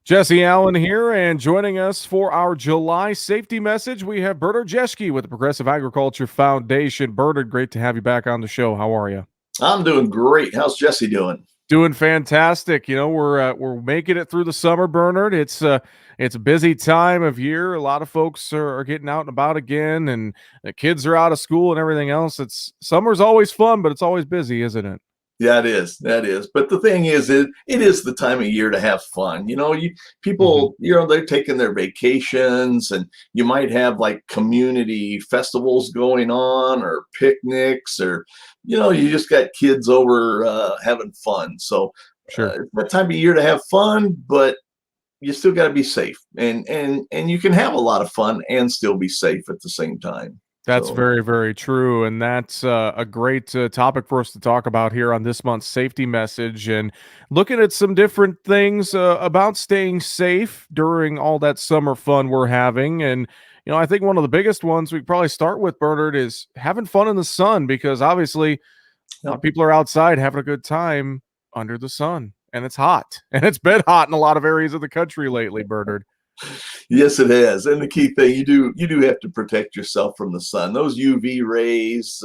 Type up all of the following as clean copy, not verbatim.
Jesse Allen here, and joining us for our July safety message, we have Bernard Jeschke with the Progressive Agriculture Foundation. Bernard, great to have you back on the show. How are you? I'm doing great. How's Jesse doing? Doing fantastic. We're making it through the summer, Bernard. It's a busy time of year. A lot of folks are getting out and about again, and the kids are out of school and everything else. It's summer's always fun, but it's always busy, isn't it? Yeah, it is. That is. But the thing is, it is the time of year to have fun. Hmm. People, they're taking their vacations, and you might have like community festivals going on, or picnics, or you just got kids over having fun. So Sure. it's that time of year to have fun, but you still got to be safe, and you can have a lot of fun and still be safe at the same time. That's So. very, very true. And that's a great topic for us to talk about here on this month's safety message and looking at some different things about staying safe during all that summer fun we're having. And, I think one of the biggest ones we could probably start with, Bernard, is having fun in the sun because obviously a lot of people are outside having a good time under the sun and it's hot. And it's been hot in a lot of areas of the country lately, Bernard. Yes, it has. And the key thing, you do have to protect yourself from the sun. Those UV rays,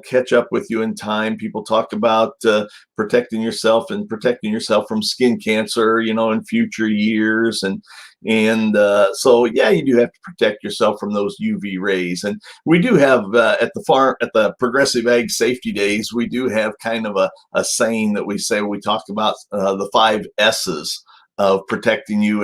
catch up with you in time. People talk about protecting yourself and protecting yourself from skin cancer, in future years. And so yeah, you do have to protect yourself from those UV rays. And we do have at the Progressive Ag Safety Days, we do have kind of a saying that we say. We talk about the 5 S's of protecting you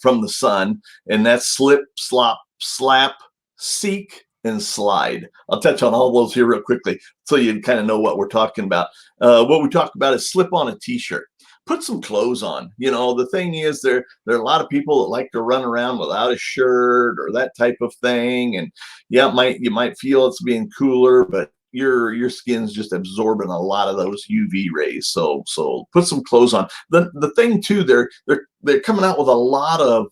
from the sun, and that's slip, slop, slap, seek, and slide. I'll touch on all those here real quickly so you kind of know what we're talking about. What we talked about is slip on a t-shirt. Put some clothes on. The thing is, there are a lot of people that like to run around without a shirt or that type of thing, and yeah, you might feel it's being cooler, but your skin's just absorbing a lot of those UV rays. So put some clothes on. The thing too, they're coming out with a lot of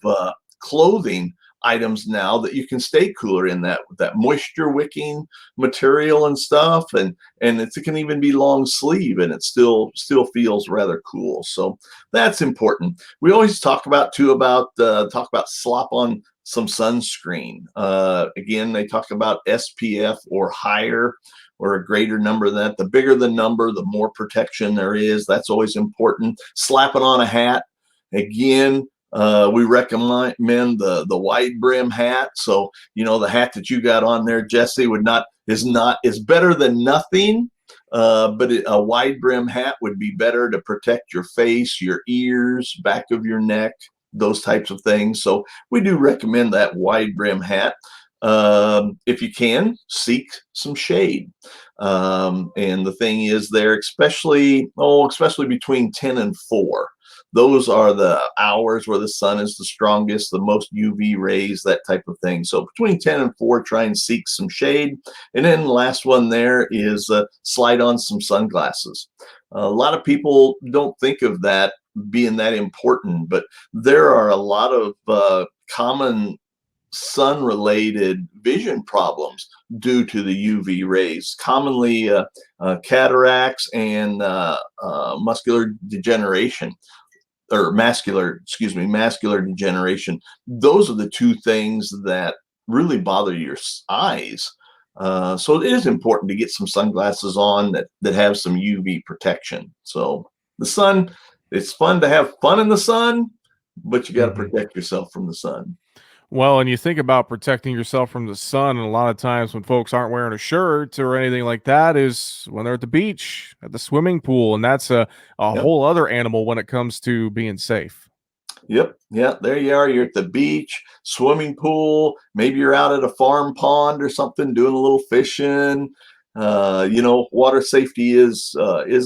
clothing items now that you can stay cooler in, that moisture wicking material and stuff, and it can even be long sleeve, and it still feels rather cool. So that's important. We always talk about slop on some sunscreen. Again, they talk about SPF or higher, or a greater number than that. The bigger the number, the more protection there is. That's always important. Slapping on a hat. Again, we recommend the wide brim hat. So the hat that you got on there, Jesse, is better than nothing. But a wide brim hat would be better to protect your face, your ears, back of your neck, those types of things. So we do recommend that wide brim hat. If you can, seek some shade. And the thing is, there, especially between 10 and 4. Those are the hours where the sun is the strongest, the most UV rays, that type of thing. So between 10 and 4, try and seek some shade. And then the last one there is slide on some sunglasses. A lot of people don't think of that being that important, but there are a lot of common sun related vision problems due to the UV rays, commonly cataracts and muscular degeneration, or mascular degeneration. Those are the two things that really bother your eyes. So it is important to get some sunglasses on that have some UV protection. So the sun, it's fun to have fun in the sun, but you got to Hmm. protect yourself from the sun. Well, and you think about protecting yourself from the sun, and a lot of times when folks aren't wearing a shirt or anything like that is when they're at the beach, at the swimming pool, and that's a Yep. whole other animal when it comes to being safe. Yep. Yeah. There you are. You're at the beach, swimming pool. Maybe you're out at a farm pond or something, doing a little fishing. Water safety is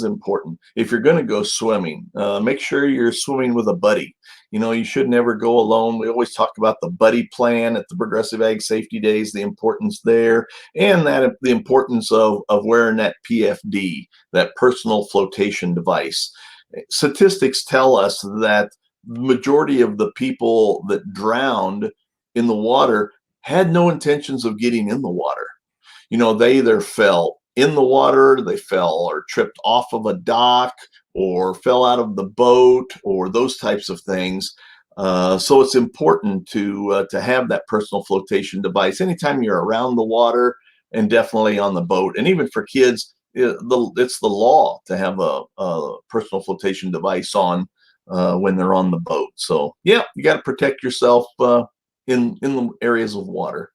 important. If you're going to go swimming, make sure you're swimming with a buddy. You should never go alone. We always talk about the buddy plan at the Progressive Ag Safety Days, the importance there, and that the importance of wearing that PFD, that personal flotation device. Statistics tell us that the majority of the people that drowned in the water had no intentions of getting in the water. They either fell in the water, they fell or tripped off of a dock, or fell out of the boat or those types of things. So it's important to have that personal flotation device anytime you're around the water, and definitely on the boat. And even for kids, it's the law to have a personal flotation device on when they're on the boat. So yeah, you got to protect yourself in the areas of water.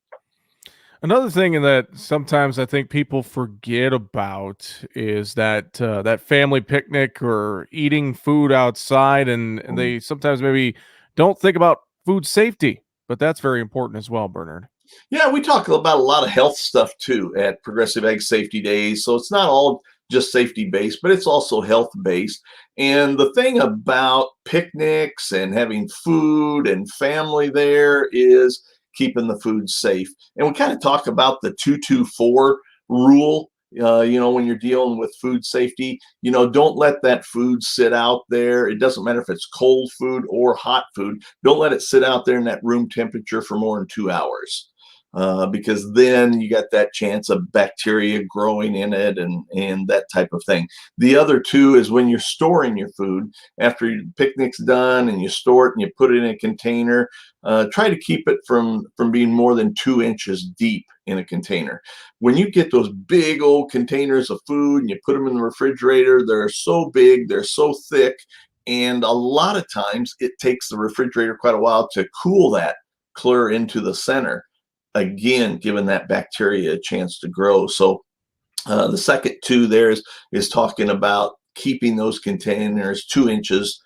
Another thing that sometimes I think people forget about is that that family picnic or eating food outside, and Mm. they sometimes maybe don't think about food safety, but that's very important as well, Bernard. Yeah, we talk about a lot of health stuff too at Progressive Ag Safety Days. So it's not all just safety based, but it's also health based. And the thing about picnics and having food and family there is keeping the food safe. And we kind of talk about the 224 rule. When you're dealing with food safety, don't let that food sit out there. It doesn't matter if it's cold food or hot food. Don't let it sit out there in that room temperature for more than 2 hours, because then you got that chance of bacteria growing in it and that type of thing. The other two is when you're storing your food after your picnic's done and you store it and you put it in a container. Try to keep it from being more than 2 inches deep in a container. When you get those big old containers of food and you put them in the refrigerator, they're so big, they're so thick, and a lot of times it takes the refrigerator quite a while to cool that clear into the center, again giving that bacteria a chance to grow. So the second two there is talking about keeping those containers 2 inches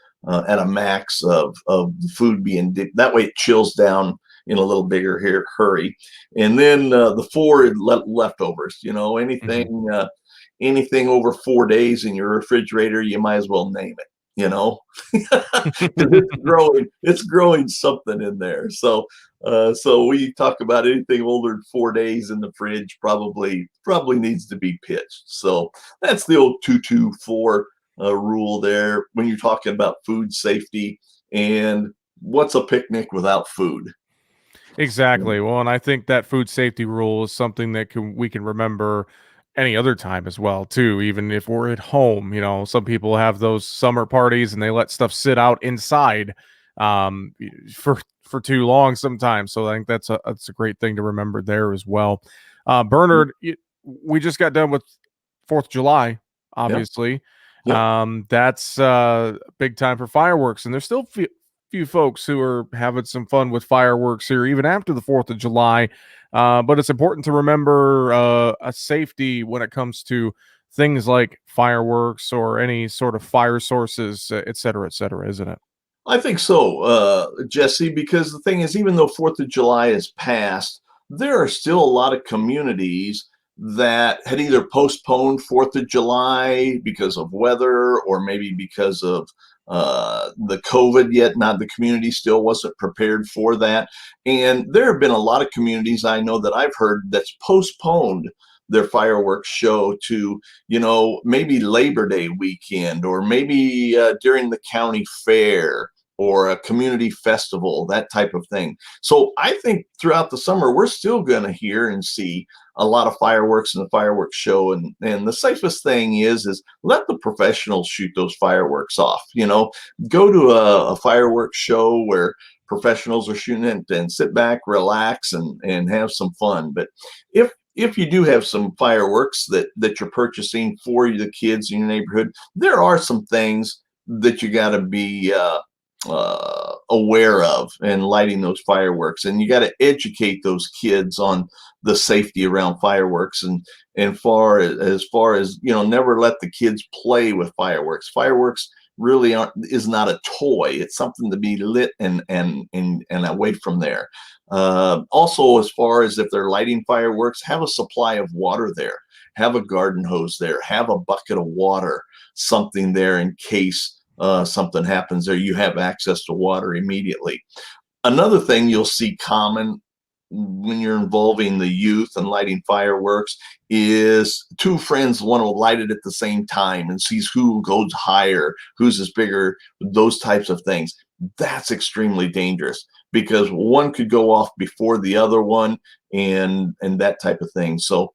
at a max of the food being that way it chills down in a little bigger hurry. And then the four is leftovers. Anything over 4 days in your refrigerator, you might as well name it. Because it's growing something in there. So we talk about anything older than 4 days in the fridge probably needs to be pitched. So that's the old 224 rule there when you're talking about food safety. And what's a picnic without food? Exactly. Well, and I think that food safety rule is something that we can remember any other time as well, too. Even if we're at home, some people have those summer parties and they let stuff sit out inside for too long sometimes. So I think that's a great thing to remember there as well. Bernard, we just got done with 4th of July, Yep. obviously. Yep. That's big time for fireworks, and there's still few folks who are having some fun with fireworks here, even after the 4th of July. But it's important to remember a safety when it comes to things like fireworks or any sort of fire sources, et cetera, isn't it? I think so, Jesse, because the thing is, even though 4th of July is passed, there are still a lot of communities that had either postponed 4th of July because of weather or maybe because of the COVID, yet not the community still wasn't prepared for that. And there have been a lot of communities I know that I've heard that's postponed their fireworks show to, maybe Labor Day weekend, or maybe during the county fair or a community festival, that type of thing. So I think throughout the summer, we're still going to hear and see a lot of fireworks in the fireworks show. And the safest thing is let the professionals shoot those fireworks off. Go to a fireworks show where professionals are shooting it and sit back, relax, and have some fun. But if you do have some fireworks that you're purchasing for the kids in your neighborhood, there are some things that you got to be aware of and lighting those fireworks, and you got to educate those kids on the safety around fireworks. And as far as never let the kids play with fireworks really is not a toy. It's something to be lit and away from there. Also, as far as if they're lighting fireworks, have a supply of water there, have a garden hose there, have a bucket of water, something there in case something happens there. You have access to water immediately. Another thing you'll see common when you're involving the youth and lighting fireworks is two friends want to light it at the same time and sees who goes higher, who's is bigger, those types of things. That's extremely dangerous because one could go off before the other one, and that type of thing. So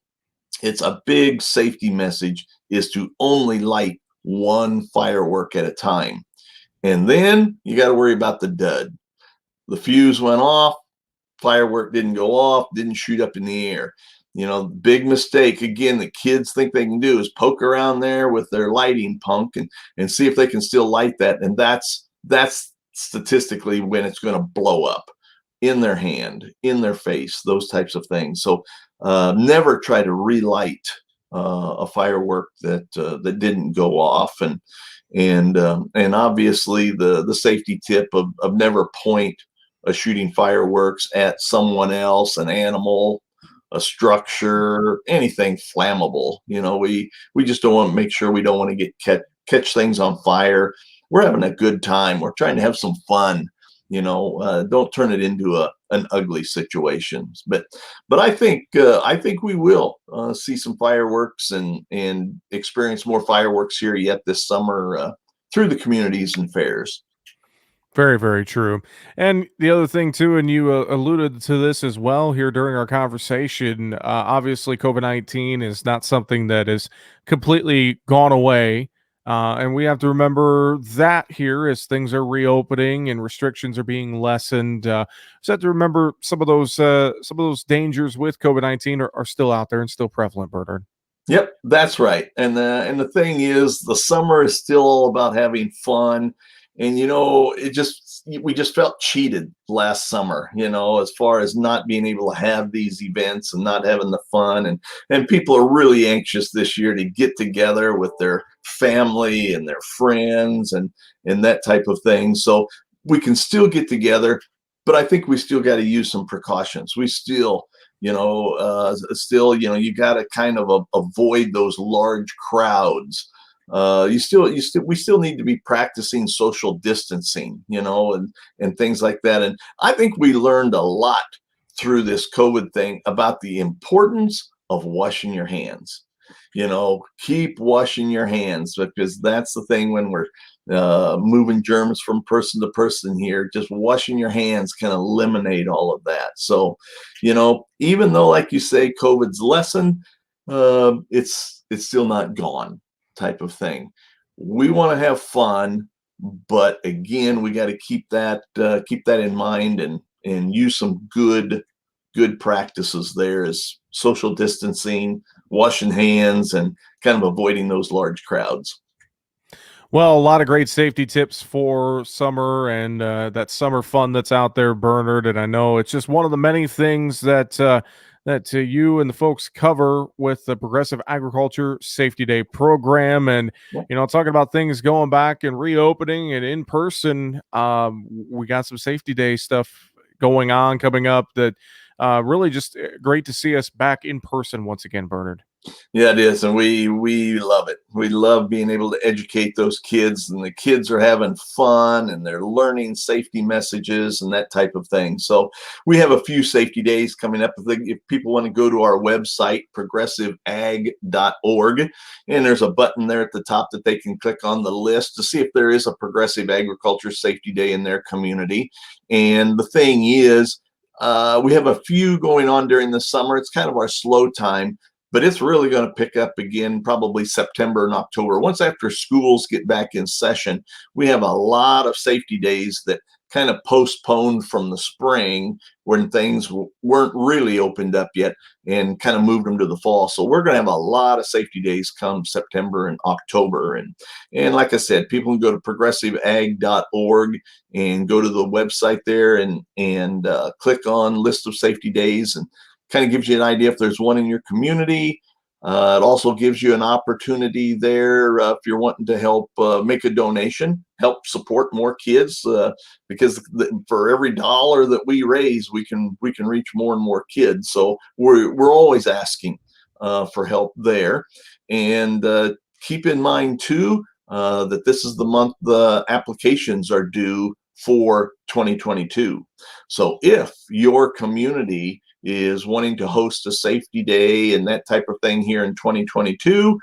it's a big safety message is to only light one firework at a time. And then you got to worry about the dud. The fuse went off, firework didn't go off, didn't shoot up in the air. Big mistake again that kids think they can do is poke around there with their lighting punk and see if they can still light that. And that's statistically when it's going to blow up in their hand, in their face, those types of things. So never try to relight a firework that didn't go off. And obviously the safety tip of never point a shooting fireworks at someone else, an animal, a structure, anything flammable. We just don't want to make sure we don't want to catch things on fire. We're having a good time. We're trying to have some fun. Don't turn it into an ugly situation. But I think we will see some fireworks and experience more fireworks here yet this summer through the communities and fairs. Very, very true. And the other thing too, and you alluded to this as well here during our conversation. Obviously, COVID-19 is not something that is completely gone away, and we have to remember that here as things are reopening and restrictions are being lessened. So have to remember some of those dangers with COVID-19 are still out there and still prevalent, Bernard. Yep, that's right. And the thing is, the summer is still all about having fun. And we just felt cheated last summer, as far as not being able to have these events and not having the fun. And people are really anxious this year to get together with their family and their friends and that type of thing. So we can still get together, but I think we still got to use some precautions. We still you got to kind of avoid those large crowds. We still need to be practicing social distancing, and things like that. And I think we learned a lot through this COVID thing about the importance of washing your hands. Keep washing your hands, because that's the thing when we're moving germs from person to person here. Just washing your hands can eliminate all of that. So, even though, like you say, COVID's lessened, it's still not gone, type of thing. We want to have fun, but again, we got to keep that in mind and use some good practices there, as social distancing, washing hands, and kind of avoiding those large crowds. Well, a lot of great safety tips for summer and that summer fun that's out there, Bernard. And I know it's just one of the many things that you and the folks cover with the Progressive Agriculture Safety Day program. And Yeah. talking about things going back and reopening and in person, we got some Safety Day stuff going on coming up that really just great to see us back in person once again, Bernard. Yeah, it is, and we love it. We love being able to educate those kids, and the kids are having fun, and they're learning safety messages and that type of thing. So we have a few safety days coming up. If people want to go to our website, progressiveag.org, and there's a button there at the top that they can click on the list to see if there is a Progressive Agriculture Safety Day in their community. And the thing is, we have a few going on during the summer. It's kind of our slow time, but it's really going to pick up again probably September and October. Once after schools get back in session, we have a lot of safety days that kind of postponed from the spring when things weren't really opened up yet, and kind of moved them to the fall. So we're going to have a lot of safety days come September and October. And like I said, people can go to progressiveag.org and go to the website there and click on list of safety days, and kind of gives you an idea if there's one in your community. It also gives you an opportunity there if you're wanting to help make a donation, help support more kids, because for every dollar that we raise, we can reach more and more kids. So we're always asking for help there. And keep in mind too that this is the month the applications are due for 2022. So if your community is wanting to host a safety day and that type of thing here in 2022,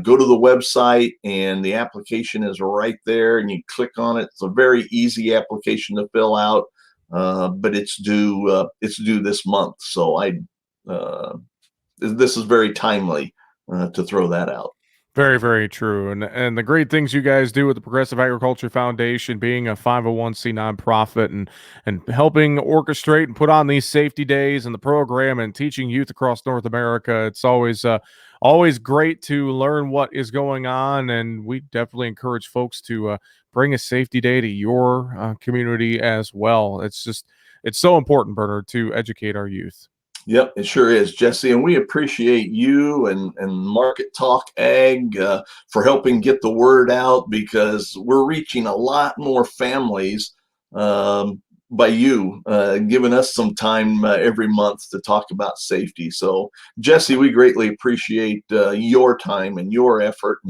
go to the website, and the application is right there, and you click on it. It's a very easy application to fill out, but it's due this month. So this is very timely to throw that out. Very, very true. And the great things you guys do with the Progressive Agriculture Foundation, being a 501c nonprofit and helping orchestrate and put on these safety days and the program and teaching youth across North America. It's always great to learn what is going on, and we definitely encourage folks to bring a safety day to your community as well. It's so important, Bernard, to educate our youth. Yep, it sure is, Jesse. And we appreciate you and Market Talk Ag for helping get the word out, because we're reaching a lot more families by you giving us some time every month to talk about safety. So, Jesse, we greatly appreciate your time and your effort,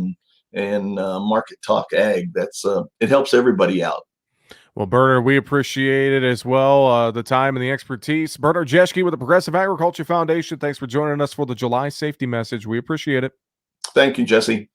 and Market Talk Ag. It helps everybody out. Well, Bernard, we appreciate it as well, the time and the expertise. Bernard Jeschke with the Progressive Agriculture Foundation, thanks for joining us for the July safety message. We appreciate it. Thank you, Jesse.